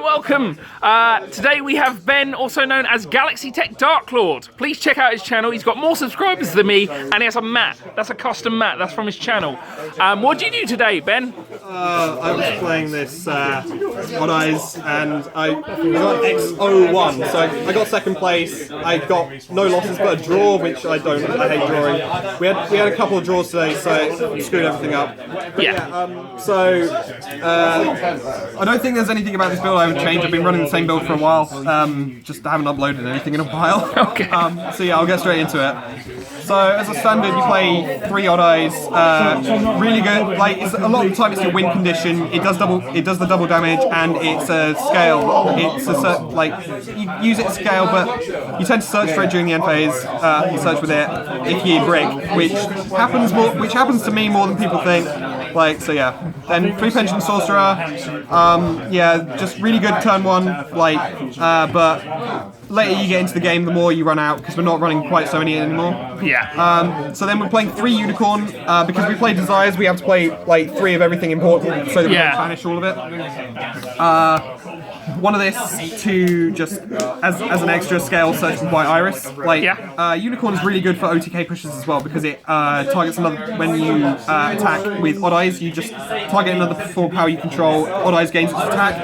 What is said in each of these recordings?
welcome. Today we have Ben, also known as Galaxytech Darklord. Please check out his channel. He's got more subscribers than me, and he has a mat. That's a custom mat. That's from his channel. What did you do today, Ben? I was playing this Odd Eyes, and I got X01, so I got second place. I got no losses but a draw, which I hate drawing. We had a couple of draws today, so it screwed everything up. I don't think there's anything about this build I would change. I've been running the same build for a while, just haven't uploaded anything in a while. Okay. So yeah, I'll get straight into it. So as a standard, you play 3 Odd Eyes. Really good. Like a lot of the time, it's your win condition. It does the double damage, and it's a scale. It's you use it to scale, but you tend to search for it during the end phase. You search with it if you brick, which happens to me more than people think. So yeah. Then 3 Pension Sorcerer. Yeah, just really good turn 1. But later you get into the game, the more you run out, because we're not running quite so many anymore. Yeah. So then we're playing 3 Unicorn. Because we play Desires, we have to play 3 of everything important, so that we can banish all of it. One of this to just as an extra scale search by Iris. Unicorn is really good for OTK pushes as well, because it targets another. When you attack with Odd Eyes, you just target another Performapal you control. Odd Eyes gains its attack,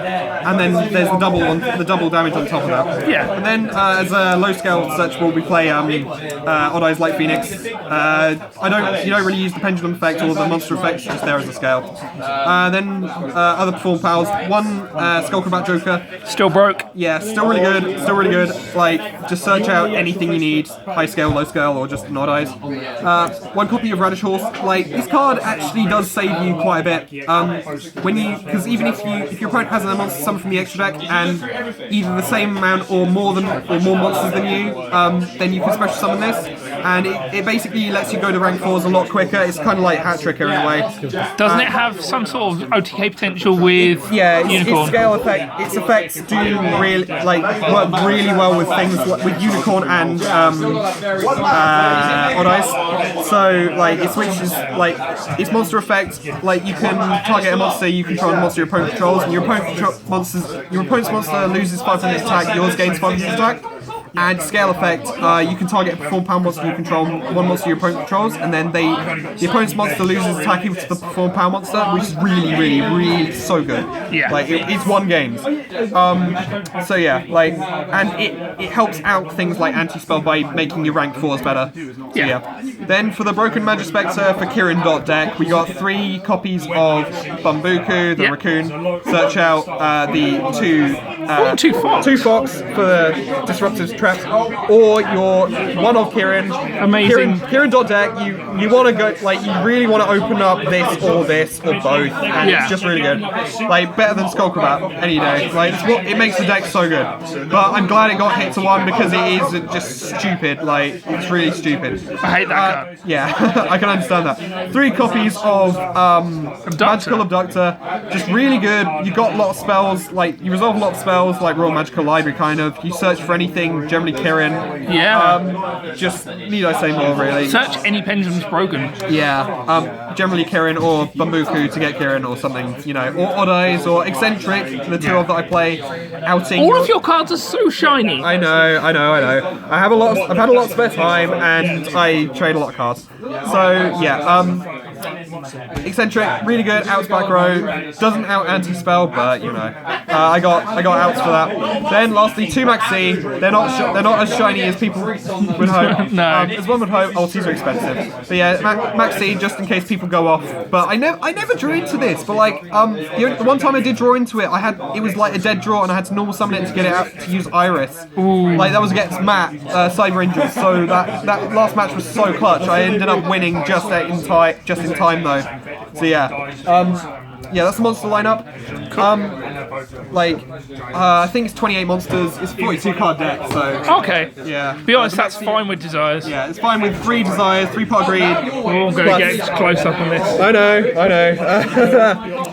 and then there's the double damage on top of that. Yeah. And then as a low scale searchable, we play Odd Eyes Light Phoenix. You don't really use the pendulum effect or the monster effect, it's just there as a scale. Then other Performapals. 1 Skullcrabat Joker. Still broke. Yeah, still really good. Just search out anything you need, high scale, low scale, or just an Odd Eyes. 1 copy of Radish Horse. This card actually does save you quite a bit. Because even if your opponent has a monster summon from the extra deck and either the same amount or more monsters than you, then you can special summon this, and it basically lets you go to rank 4s a lot quicker. It's kind of like Hat Tricker in a way. Doesn't it have some sort of OTK potential with Unicorn? Its scale effect. Its effects do really work really well with things with Unicorn and Odd Eyes. So it switches its monster effect. You can target a monster you control and a monster your opponent controls, and your opponent's monster loses 5% attack. Yours gains 5% attack. And scale effect, you can target a Performapal monster you control, 1 monster your opponent controls, and then the opponent's monster loses attack equal to the Performapal monster, which is really, really, really so good. Yeah. It's 1 game. So yeah, and it helps out things like anti-spell by making your rank 4s better. Yeah. Then for the Broken Magic Spectre for Kirin deck, we got 3 copies of Bambuku, the raccoon. Search out the 2 Fox for the Disruptive Traps, or your 1 of Kirin. Amazing. Kirin deck, you want to go, you really want to open up this or both, and it's just really good. Better than Skullcrabat any day. It makes the deck so good. But I'm glad it got hit to 1 because it is just stupid. It's really stupid. I hate that card. Yeah, I can understand that. 3 copies of Magical Abductor, just really good. You got a lot of spells, you resolve a lot of spells, Royal Magical Library kind of. You search for anything, generally Kirin. Yeah. Just need I say more really. Search any pendulum's broken. Yeah. Generally Kirin or Bambuku to get Kirin or something, or Odd Eyes or Eccentric, the 2 of that I play. Outing. All of your cards are so shiny. I know. I've had a lot of spare time, and I trade a lot of cards. So yeah. Eccentric, really good, outs back row, doesn't out anti-spell, but I got outs for that. Then lastly, 2 Maxi, they're not as shiny as people would hope. No. As one would hope. Oh, these are expensive. But yeah, Maxi, just in case people go off. But I never drew into this, but the one time I did draw into it, it was a dead draw, and I had to normal summon it to get it out to use Iris. Ooh. That was against Matt, Cyber Angels, so that last match was so clutch. I ended up winning just in time though. So yeah, that's the monster lineup. I think it's 28 monsters. It's a 42 card deck, so okay. Yeah. Be honest, that's fine with Desires. Yeah, it's fine with 3 Desires, 3 Pot Greed. We're all going to get close up on this. I know.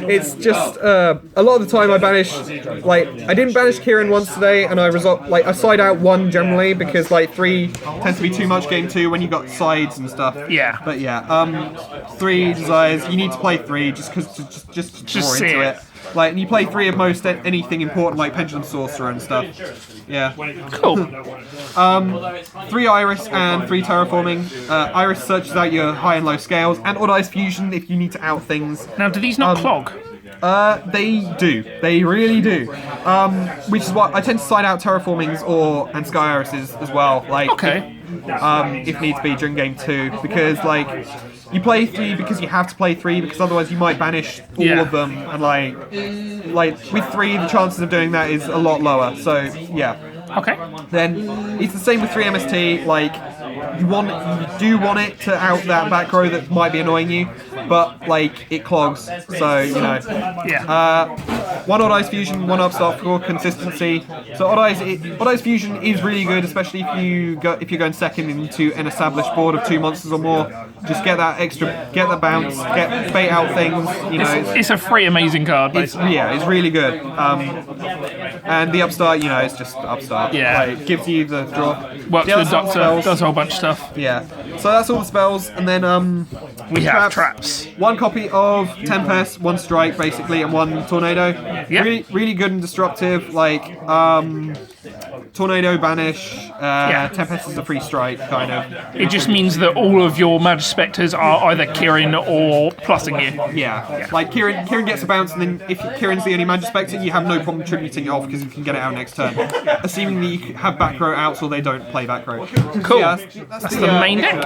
It's just a lot of the time I banish. I didn't banish Kirin once today, and I side out 1 generally because 3 tends to be too much game 2 when you got sides and stuff. Yeah. But yeah, 3 Desires. You need to play 3 just to draw into it. Like, and you play 3 of most anything important, like Pendulum Sorcerer and stuff. Yeah. Cool. 3 Iris and 3 Terraforming. Iris searches out your high and low scales, and Odd Eyes Fusion if you need to out things. Now, do these not clog? They do. They really do. Which is why I tend to side out Terraformings and Sky Irises as well. Like, Okay. if needs be during game 2, because like you play 3 because you have to play 3, because otherwise you might banish all of them, and like with 3 the chances of doing that is a lot lower. So yeah. Okay. Then it's the same with 3 MST. Like you do want it to out that back row that might be annoying you, but like it clogs. So you know. Yeah. 1 Odd Eyes Fusion, 1 Upstart for consistency. So Odd Eyes Fusion is really good, especially if you're going second into an established board of 2 monsters or more. Just get that bounce, bait out things. You know, it's a free amazing card, basically. It's really good. And the Upstart, you know, it's just Upstart. Yeah. Like, gives you the draw. Works with Doctor, does a whole bunch of stuff. Yeah. So that's all the spells, and then we have traps. 1 copy of Tempest, 1 Strike basically, and 1 Tornado. Yeah. Really good and destructive. Like Tornado, Banish. Tempest is a free strike, kind of. It just means that all of your Magic Spectres are either Kirin or plussing you. Yeah. Like Kirin gets a bounce, and then if Kirin's the only Magic Spectre, you have no problem tributing it off because you can get it out next turn. Assuming that you have back row outs or they don't play back row. Cool. Yeah, that's the main deck.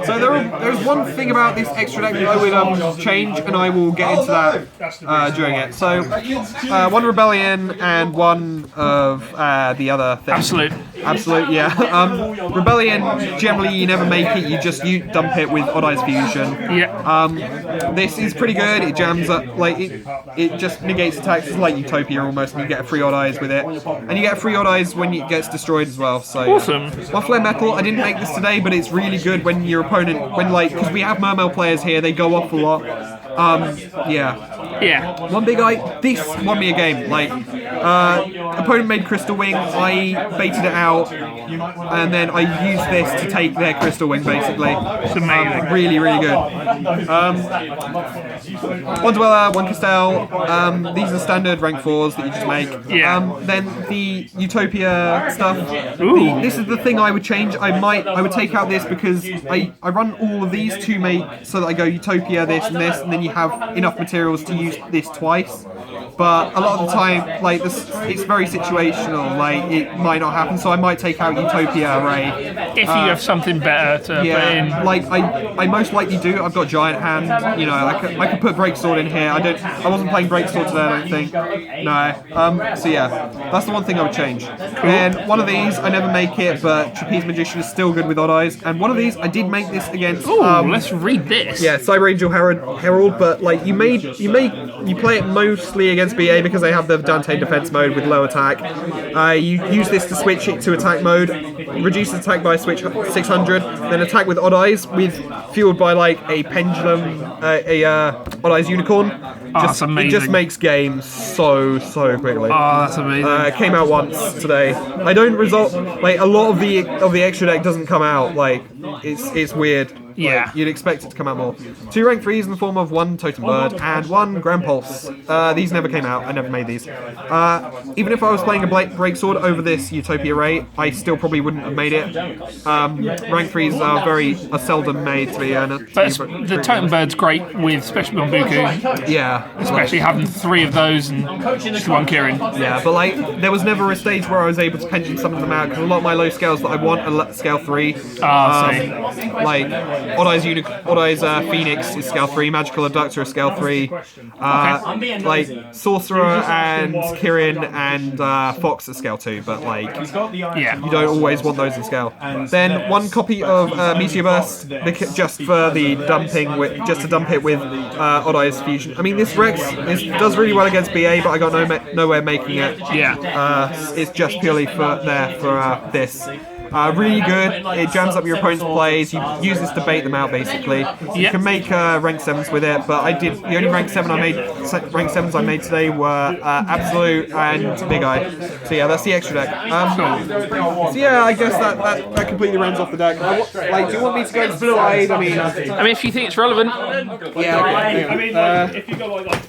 So there's one thing about this extra deck that I would change, and I will get into that during it. So 1 Rebellion and 1 of the other thing. Absolute, yeah. Rebellion, generally you never make it, you dump it with Odd Eyes Fusion. Yeah. This is pretty good, it jams up, like, it just negates attacks, it's like Utopia almost, and you get a free Odd Eyes with it. And you get a free Odd Eyes when it gets destroyed as well, so... Awesome. 1 Flare Metal, I didn't make this today, but it's really good when your opponent, because we have Mermail players here, they go off a lot. Yeah. 1 Big Eye, this won me a game. Like, opponent made Crystal Wing, I baited it out, and then I used this to take their Crystal Wing, basically. It's amazing. Really good. 1 Dweller, 1 Castell, these are standard rank 4s that you just make. Yeah. Then the Utopia stuff, this is the thing I would change. I would take out this because I run all of these to make, so that I go Utopia, this, and then you have enough materials to use this twice. But a lot of the time, like this, it's very situational. Like it might not happen, so I might take out Utopia Array if you have something better to put in. Like I most likely do. I've got Giant Hand. You know, I could put Breaksword in here. I wasn't playing Breaksword today, I don't think. No. So yeah, that's the one thing I would change. And one of these I never make it, but Trapeze Magician is still good with Odd Eyes. And one of these I did make this against. Let's read this. Yeah, Cyber Angel Herald, but like you play it mostly against BA because they have the Dante defense mode with low attack. You use this to switch it to attack mode, reduce attack by switch 600, then attack with Odd Eyes fueled by like a pendulum, Odd Eyes Unicorn. That's amazing. It just makes games so quickly. Oh, that's amazing. It came out once today. I don't result like a lot of the extra deck doesn't come out. Like it's weird. Yeah. Like, you'd expect it to come out more. 2 rank 3s in the form of 1 Totem Bird and 1 Grand Pulse. These never came out. I never made these. Even if I was playing a Breaksword over this Utopia Ray, I still probably wouldn't have made it. Rank 3s are seldom made to be honest. But the Totem Bird's great with, especially on Buku. Yeah. Especially having 3 of those and just 1 Kirin. Yeah, but like, there was never a stage where I was able to pension some of them out, because a lot of my low scales that I want are scale 3. Like, Odd Eyes Phoenix is scale 3, Magical Abductor is scale 3. Like, Sorcerer and Kirin and Fox are scale 2, but like, you don't always want those in scale. Then 1 copy of Meteor Burst, just for the dumping, just to dump it with Odd Eyes Fusion. I mean, this Rex does really well against BA, but I got nowhere making it. Yeah. It's just purely for this. Really good. It jams up your opponent's plays. You use this to bait them out, basically. You can make rank 7s with it, but the only rank 7s I made today were Absolute and Big Eye. So yeah, that's the extra deck. So yeah, I guess that completely rounds off the deck. Like, do you want me to go to Blue Eyed? I mean, if you think it's relevant. Yeah. Okay. if you go like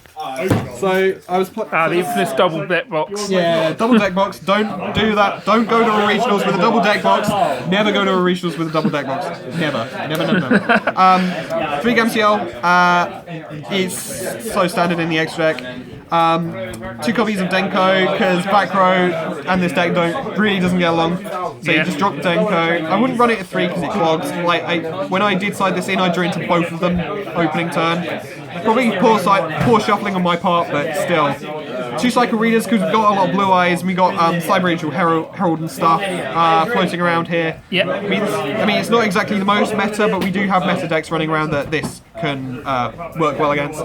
So I was The infamous double deck box. yeah, double deck box. Don't do that. Don't go to a regionals with a double deck box. Never go to a regionals with a double deck box. Never. 3 MCL. It's so standard in the extra deck. 2 copies of Denko because back row and this deck really doesn't get along. So you just drop Denko. I wouldn't run it at 3 because it clogs. Like when I did side this in, I drew into both of them opening turn. Probably poor shuffling on my part, but still. 2 Cycle Readers because we've got a lot of Blue Eyes and we got Cyber Angel, Herald and stuff floating around here. Yep. I mean, it's not exactly the most meta, but we do have meta decks running around that this can work well against.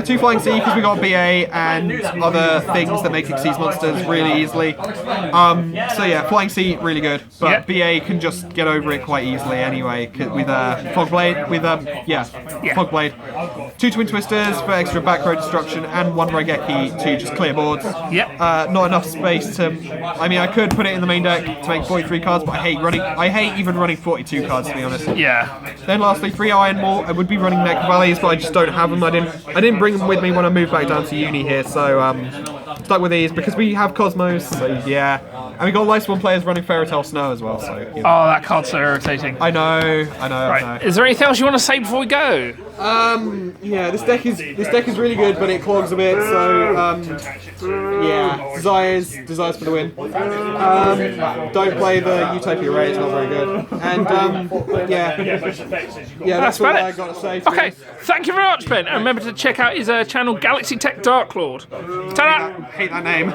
2 Flying Sea because we got BA and other things that make Xyz monsters really easily. So yeah, Flying Sea really good, but BA can just get over it quite easily anyway with Fogblade. Fogblade. 2 Twin Twisters for extra back row destruction and 1 Raigeki to just clear boards. Yep. Not enough space to. I mean, I could put it in the main deck to make 43 cards, but I hate even running 42 cards to be honest. Yeah. Then lastly, 3 Iron Maul. I would be running Neck Valleys, but I just don't have them. I didn't bring them with me when I moved back down to uni here, so stuck with these because we have Cosmos. So yeah, and we got Lice One players running Fairy Tale Snow as well. So you know. Oh, that card's so irritating. I know. Right. Is there anything else you want to say before we go? Yeah, this deck is really good, but it clogs a bit. So yeah, desires for the win. Don't play the Utopia Ray; it's not very good. And yeah, that's all I got to say. Okay, thank you very much, Ben. And remember to check out his channel, Galaxytech Darklord. Ta-da! I hate that name.